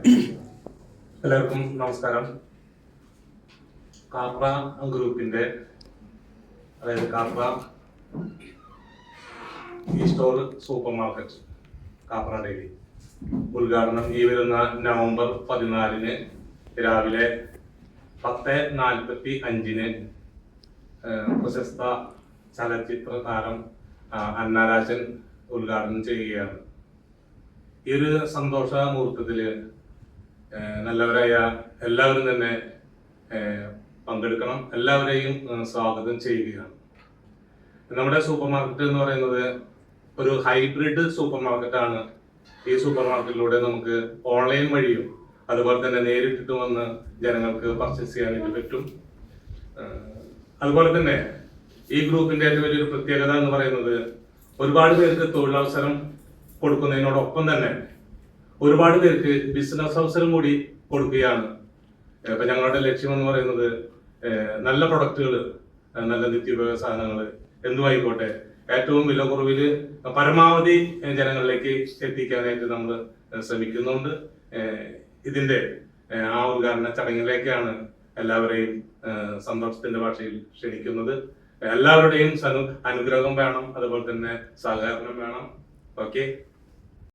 എല്ലാവർക്കും നമസ്കാരം. കാപ്ര ഗ്രൂപ്പിന്റെ അതായത് കാപ്ര ഈ store super market Capra daily ഉദ്ഘാടനം ഈ വരുന്ന നവംബർ 14 രാവിലെ 10:45 പ്രശസ്ത ചലച്ചിത്ര താരം അന്നാരാജൻ ഉദ്ഘാടനം ചെയ്യുകയാണ്. ഈ ഒരു സന്തോഷ മുഹൂർത്തത്തില് നല്ലവരായ എല്ലാവരും തന്നെ പങ്കെടുക്കണം. എല്ലാവരെയും സ്വാഗതം ചെയ്യുകയാണ്. നമ്മുടെ സൂപ്പർ മാർക്കറ്റ് എന്ന് പറയുന്നത് ഒരു ഹൈബ്രിഡ് സൂപ്പർ മാർക്കറ്റാണ്. ഈ സൂപ്പർ മാർക്കറ്റിലൂടെ നമുക്ക് ഓൺലൈൻ വഴിയും അതുപോലെ തന്നെ നേരിട്ടിട്ട് വന്ന് ജനങ്ങൾക്ക് പർച്ചേസ് ചെയ്യാനായിട്ട് പറ്റും. അതുപോലെ തന്നെ ഈ ഗ്രൂപ്പിന്റെ ഏറ്റവും വലിയൊരു പ്രത്യേകത എന്ന് പറയുന്നത് ഒരുപാട് പേർക്ക് തൊഴിലവസരം കൊടുക്കുന്നതിനോടൊപ്പം തന്നെ ഒരുപാട് പേർക്ക് ബിസിനസ് അവസരം കൂടി കൊടുക്കുകയാണ്. ഇപ്പൊ ഞങ്ങളുടെ ലക്ഷ്യം എന്ന് പറയുന്നത് നല്ല പ്രൊഡക്റ്റുകൾ, നല്ല നിത്യോപയോഗ സാധനങ്ങൾ എന്തുമായിക്കോട്ടെ ഏറ്റവും വില കുറവിൽ പരമാവധി ജനങ്ങളിലേക്ക് എത്തിക്കാനായിട്ട് നമ്മൾ ശ്രമിക്കുന്നുണ്ട്. ഇതിന്റെ ആ ഉദ്ഘാടന ചടങ്ങിലേക്കാണ് എല്ലാവരെയും സന്തോഷത്തിന്റെ ഭാഷയിൽ ക്ഷണിക്കുന്നത്. എല്ലാവരുടെയും അനുഗ്രഹം വേണം, അതുപോലെ തന്നെ സഹകരണം വേണം. ഓക്കെ.